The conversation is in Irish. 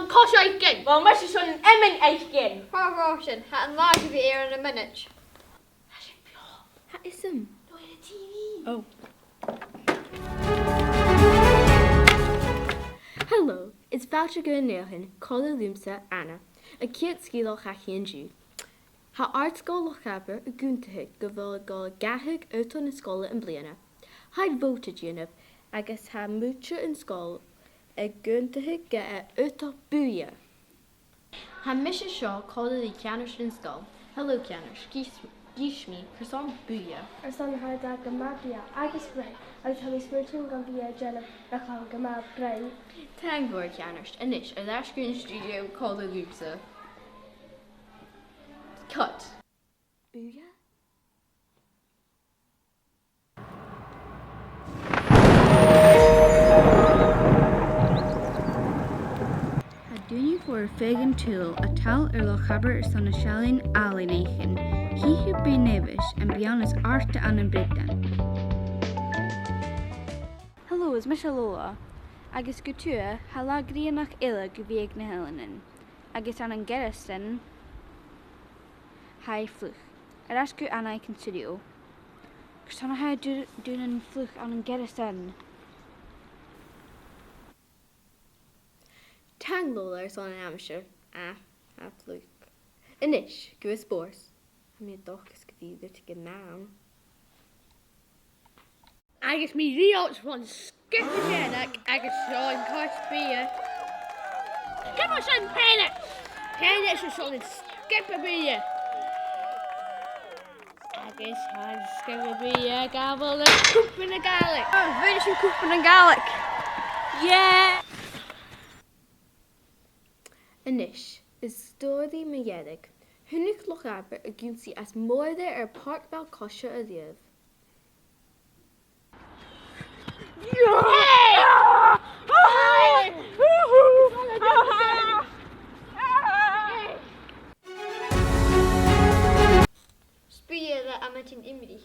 an cos eigen. Wel, mae eisiau sôn yn emyn eichgyn. Far Roshan, had an large of the ear in a minute. Ha isym. No in the TV. Oh. Hello, it's fhaighinn, Colla Lumsa Anna, a cute skill FilmG. Ha Àrd-sgoil Lochaber a duilich go bhfuil gathag out an scoil an bliana. Haid voted unib, agus ha mucha in scoil a duilich go out of buia. Ha misha shaw called the Cianners in scoil. Hello Cianners, gis me, person buia. Ar san háda go mabia agus breid, agus tá smúirtin go bhí déanamh leá go má breid. Thank you, Cianners, and ish, a dash screen studio called the Lumsa. Cut. Booyah? Hadúni for fhaighinn tool a tal Lochaber son a shalin alienachen. He who be nevish and beyond is Àrd-sgoil. Hello, is Michelle Lola. Agus gutua halagrianach illa guvieg na helenin. Agus an gerastin hai fluch. Erasku anai considio. Kusana hai dunan fluch an gerastin. Tang Lola is on an amateur. Fluke. Inish, go a spores. I mean, doch is either to get now. Agus mi rios van skipperjenek, agus zo'n kastbier. Skip ons een pennen. Pennen is zo'n skipperbier. Agus han skipperbier, gabel een koep in de garlic. Oh, finish your coupon and garlic. Yeah. Inish is story megedig. Hunnig Lochaber a gunsi as moorde parkbel kosha a liv. Spier am met in imri.